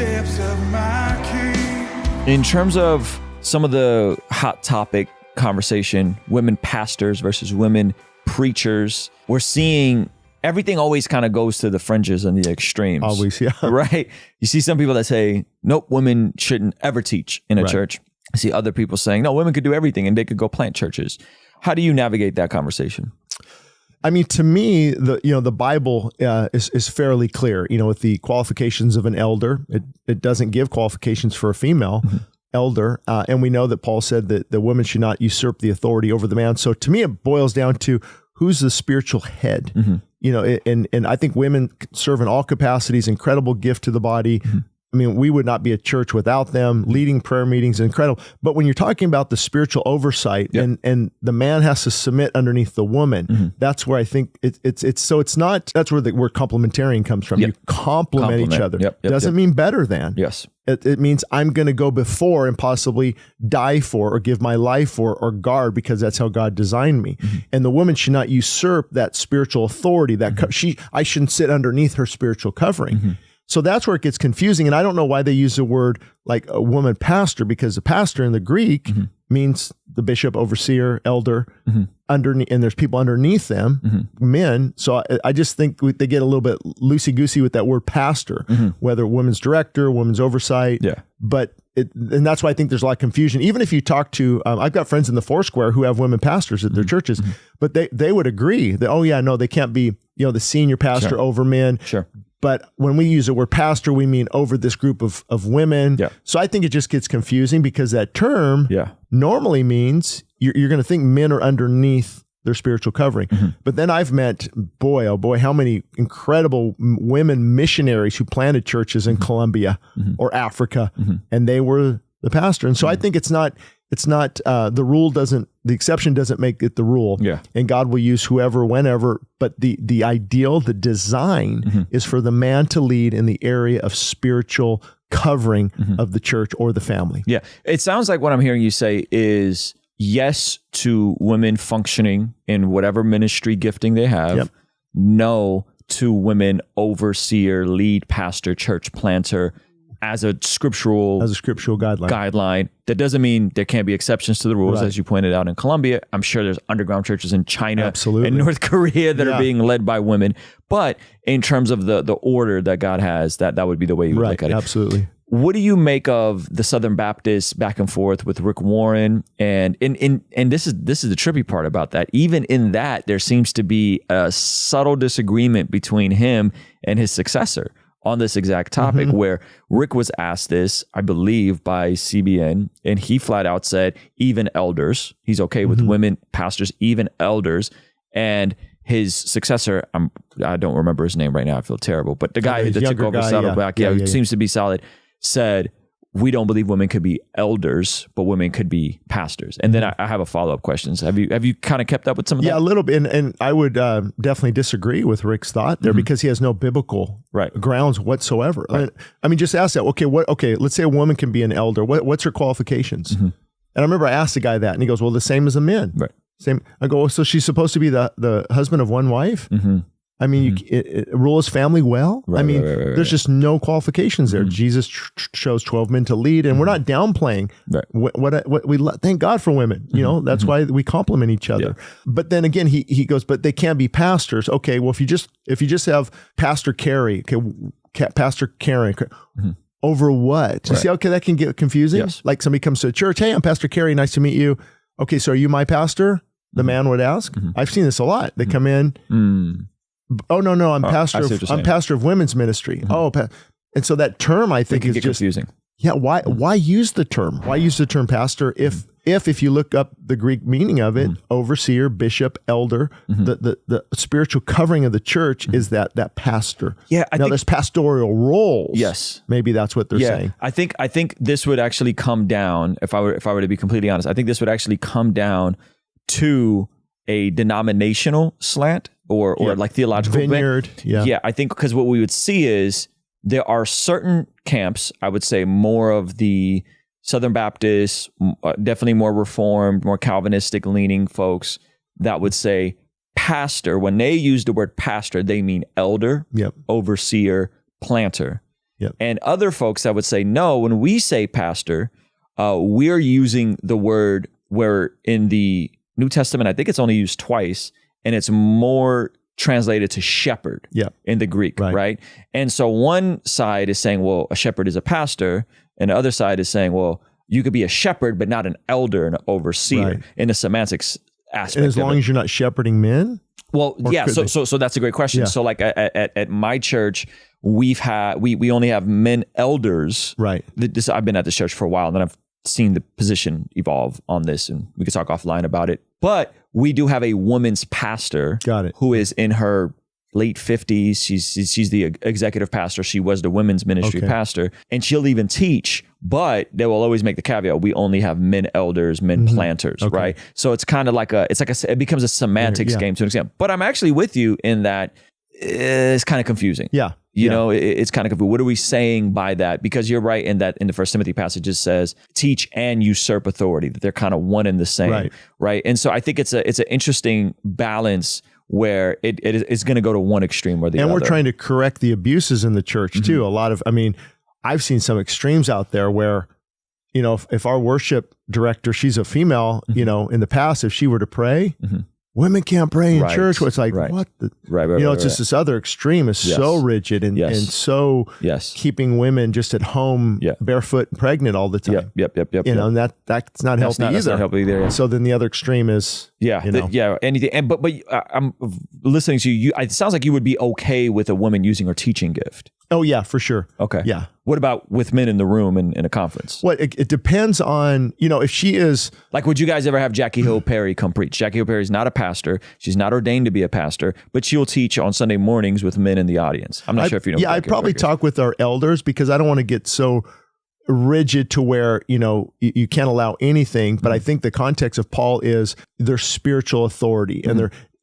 footsteps of my King. In terms of some of the hot topic conversation, women pastors versus women preachers, we're seeing everything always kind of goes to the fringes and the extremes. Always, yeah. Right? You see some people that say, nope, women shouldn't ever teach in a church. I see other people saying, no, women could do everything and they could go plant churches. How do you navigate that conversation? I mean, to me, the Bible is fairly clear. With the qualifications of an elder, it doesn't give qualifications for a female elder, and we know that Paul said that the woman should not usurp the authority over the man. So to me, it boils down to who's the spiritual head. And I think women serve in all capacities, incredible gift to the body. I mean, we would not be a church without them. Leading prayer meetings, incredible. But when you're talking about the spiritual oversight and the man has to submit underneath the woman, that's where I think it's not, that's where the word complementarian comes from. You complement each other. Doesn't mean better than. Yes. It means I'm going to go before and possibly die for or give my life for or guard, because that's how God designed me. And the woman should not usurp that spiritual authority. I shouldn't sit underneath her spiritual covering. So that's where it gets confusing. And I don't know why they use the word like a woman pastor, because the pastor in the Greek means the bishop, overseer, elder, underneath, and there's people underneath them, men. So I just think they get a little bit loosey-goosey with that word pastor, whether women's director, women's oversight. But and that's why I think there's a lot of confusion. Even if you talk to, I've got friends in the Foursquare who have women pastors at their churches, but they would agree that, they can't be, the senior pastor over men. But when we use the word pastor, we mean over this group of women. So I think it just gets confusing, because that term normally means you're going to think men are underneath their spiritual covering. But then I've met, boy, oh boy, how many incredible women missionaries who planted churches in Colombia or Africa, and they were the pastor. And so I think it's not the rule the exception doesn't make it the rule. And God will use whoever, whenever, but the ideal, the design is for the man to lead in the area of spiritual covering of the church or the family. It sounds like what I'm hearing you say is yes to women functioning in whatever ministry gifting they have. No to women overseer, lead pastor, church planter, as a scriptural guideline. That doesn't mean there can't be exceptions to the rules, as you pointed out in Colombia. I'm sure there's underground churches in China and North Korea that are being led by women. But in terms of the order that God has, that would be the way you would look at it. Absolutely. What do you make of the Southern Baptists back and forth with Rick Warren? And this is the trippy part about that. Even in that, there seems to be a subtle disagreement between him and his successor on this exact topic, where Rick was asked this, I believe, by CBN, and he flat out said, even elders, he's okay with women pastors, even elders. And his successor, I don't remember his name right now, I feel terrible, but the guy that took over Saddleback, seems to be solid, said, we don't believe women could be elders, but women could be pastors. And then I have a follow-up question. Have you kind of kept up with some of that? Yeah, a little bit. And I would definitely disagree with Rick's thought there, because he has no biblical grounds whatsoever. I mean, just ask that. Okay, let's say a woman can be an elder. What's her qualifications? And I remember I asked the guy that, and he goes, well, the same as a man. Same. I go, so she's supposed to be the husband of one wife? I mean, rule his family well. There's just no qualifications there. Jesus chose 12 men to lead, and we're not downplaying what we thank God for women. That's why we complement each other. But then again, he goes, but they can't be pastors. Okay, well, if you just have Pastor Carey, Pastor Karen, over what? You see, okay, that can get confusing. Like somebody comes to a church, hey, I'm Pastor Carey, nice to meet you. Okay, so are you my pastor? The man would ask. I've seen this a lot. They come in. Oh, no, I'm pastor of women's ministry. And so that term, I think, is just confusing. Yeah. Why use the term? Why use the term pastor? If you look up the Greek meaning of it, overseer, bishop, elder, the spiritual covering of the church is that pastor. Yeah. Now there's pastoral roles. Yes. Maybe that's what they're saying. I think this would actually come down, if I were to be completely honest, I think this would actually come down to a denominational slant or like theological vineyard. I think because what we would see is there are certain camps, I would say more of the Southern Baptists, definitely more Reformed, more Calvinistic leaning folks that would say pastor. When they use the word pastor, they mean elder, overseer, planter. Yep. And other folks that would say, no, when we say pastor, we're using the word where in the New Testament, I think it's only used twice, and it's more translated to shepherd in the Greek, right? And so one side is saying, well, a shepherd is a pastor, and the other side is saying, well, you could be a shepherd, but not an elder and an overseer in the semantics aspect. And as long as you're not shepherding men? Well, yeah. So that's a great question. Yeah. So like at my church, we only have men elders. Right. I've been at this church for a while, and then I've seen the position evolve on this, and we could talk offline about it. But we do have a woman's pastor. Got it. Who is in her late 50s. She's the executive pastor. She was the women's ministry pastor, and she'll even teach, but they will always make the caveat, we only have men elders, men planters, right? So it's kind of like it becomes a semantics game to an extent. But I'm actually with you in that it's kind of confusing. Yeah. You know, it's kind of confusing. What are we saying by that? Because you're right in that in the First Timothy passage it says teach and usurp authority, that they're kind of one and the same, right? And so I think it's an interesting balance where it's going to go to one extreme or the other. And we're trying to correct the abuses in the church too. A lot of, I've seen some extremes out there where, you know, if our worship director, she's a female, you know, in the past, if she were to pray, women can't pray in church. It's like, what the, it's just this other extreme is so rigid and so keeping women just at home, barefoot and pregnant all the time. You know, and that's not healthy either. That's not healthy either. So then the other extreme is, anything. But I'm listening to you. It sounds like you would be okay with a woman using her teaching gift. Oh yeah, for sure. Okay. Yeah. What about with men in the room in a conference? Well, it depends on, you know, if she is... Like, would you guys ever have Jackie Hill Perry come preach? Jackie Hill Perry is not a pastor. She's not ordained to be a pastor, but she'll teach on Sunday mornings with men in the audience. I'm not sure if you know. Yeah, I'd probably talk with our elders because I don't want to get so rigid to where, you know, you can't allow anything. But I think the context of Paul is their spiritual authority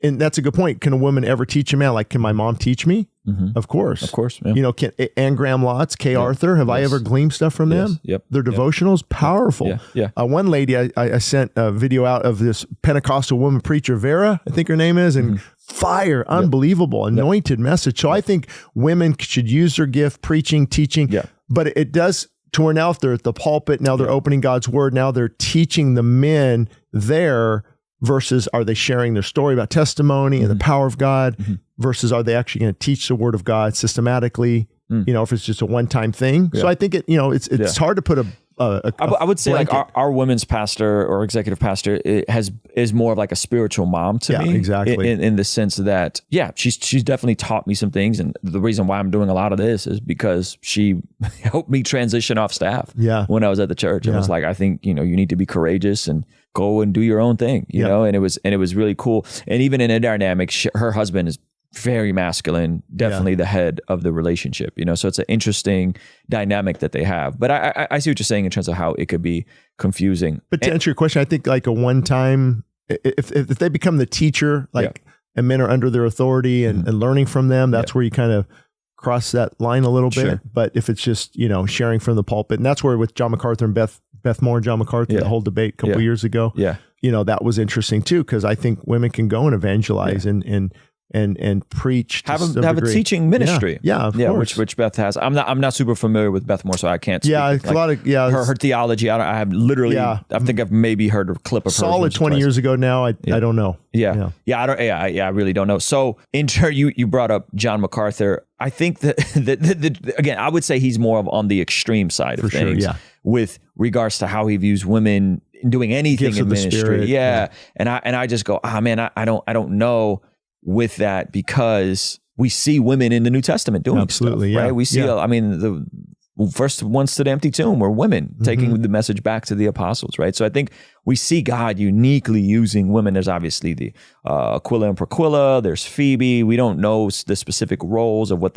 and that's a good point. Can a woman ever teach a man? Like, can my mom teach me? Of course. Of course. Yeah. You know, Ann Graham Lotz, Kay Arthur, have I ever gleaned stuff from them? Yep. Their devotionals, powerful. One lady, I sent a video out of this Pentecostal woman preacher, Vera, I think her name is, and fire, unbelievable, anointed message. So I think women should use their gift, preaching, teaching, but it does to where now if they're at the pulpit, now they're opening God's word, now they're teaching the men there versus are they sharing their story about testimony and the power of God versus are they actually going to teach the word of God systematically, you know, if it's just a one-time thing. So I think it's hard to put I would say blanket. Like our women's pastor or executive pastor is more of like a spiritual mom to me. Exactly. In the sense that, she's definitely taught me some things. And the reason why I'm doing a lot of this is because she helped me transition off staff when I was at the church. It was like, I think, you know, you need to be courageous and go and do your own thing, you know? And it was really cool. And even in a dynamic, her husband is very masculine, definitely the head of the relationship, you know? So it's an interesting dynamic that they have. But I see what you're saying in terms of how it could be confusing. But to answer your question, I think like a one-time, if they become the teacher, like, and men are under their authority and learning from them, that's where you kind of cross that line a little bit. But if it's just, you know, sharing from the pulpit, and that's where with John MacArthur and Beth Moore and John MacArthur, the whole debate a couple years ago, you know, that was interesting too, because I think women can go and evangelize and preach. Have a teaching ministry. Of course. Which Beth has. I'm not super familiar with Beth Moore, so I can't speak. A lot of her theology. I have literally. I think I've maybe heard a clip of her. Solid 20 years ago now. I don't know. I really don't know. So in turn, you brought up John MacArthur. I think that again, I would say he's more of on the extreme side of things with regards to how he views women doing anything in ministry. And I just go, man, I don't know with that, because we see women in the New Testament doing stuff, right? We see, the first ones to the empty tomb were women taking the message back to the apostles, right? So I think we see God uniquely using women. There's obviously the Aquila and Priscilla, there's Phoebe. We don't know the specific roles of what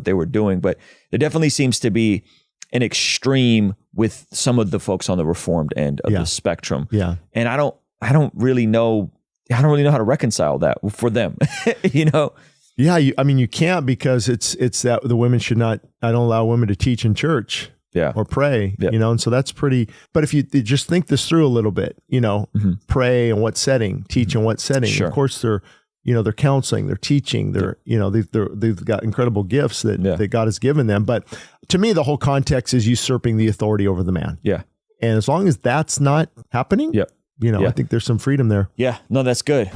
they were doing, but there definitely seems to be an extreme with some of the folks on the Reformed end of the spectrum. And I don't really know how to reconcile that for them, you know? You can't, because it's that the women should not, I don't allow women to teach in church or pray, you know? And so that's pretty, but if you just think this through a little bit, you know, pray in what setting, teach in what setting, of course they're, they're counseling, they're teaching, they've got incredible gifts that God has given them. But to me, the whole context is usurping the authority over the man. Yeah. And as long as that's not happening, I think there's some freedom there. Yeah. No, that's good.